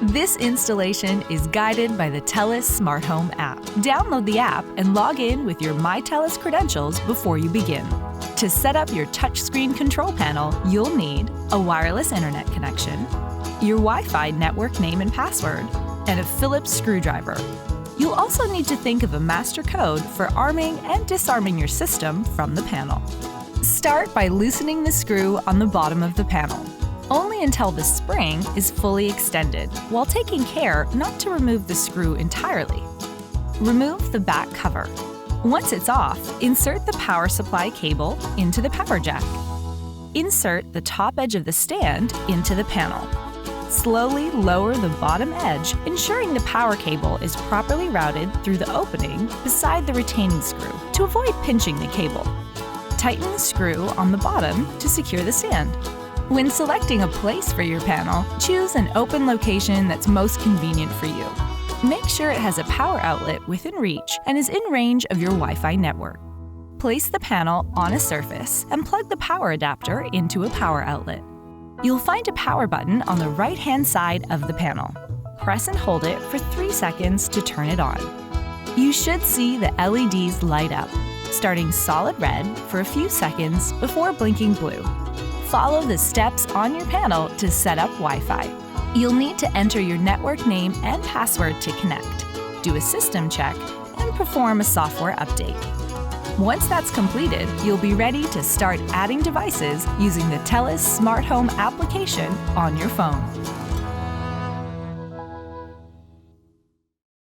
This installation is guided by the TELUS Smart Home app. Download the app and log in with your MyTELUS credentials before you begin. To set up your touchscreen control panel, you'll need a wireless internet connection, your Wi-Fi network name and password, and a Phillips screwdriver. You'll also need to think of a master code for arming and disarming your system from the panel. Start by loosening the screw on the bottom of the panel, only until the spring is fully extended, while taking care not to remove the screw entirely. Remove the back cover. Once it's off, insert the power supply cable into the power jack. Insert the top edge of the stand into the panel. Slowly lower the bottom edge, ensuring the power cable is properly routed through the opening beside the retaining screw to avoid pinching the cable. Tighten the screw on the bottom to secure the stand. When selecting a place for your panel, choose an open location that's most convenient for you. Make sure it has a power outlet within reach and is in range of your Wi-Fi network. Place the panel on a surface and plug the power adapter into a power outlet. You'll find a power button on the right-hand side of the panel. Press and hold it for 3 seconds to turn it on. You should see the LEDs light up, starting solid red for a few seconds before blinking blue. Follow the steps on your panel to set up Wi-Fi. You'll need to enter your network name and password to connect, do a system check, and perform a software update. Once that's completed, you'll be ready to start adding devices using the TELUS Smart Home application on your phone.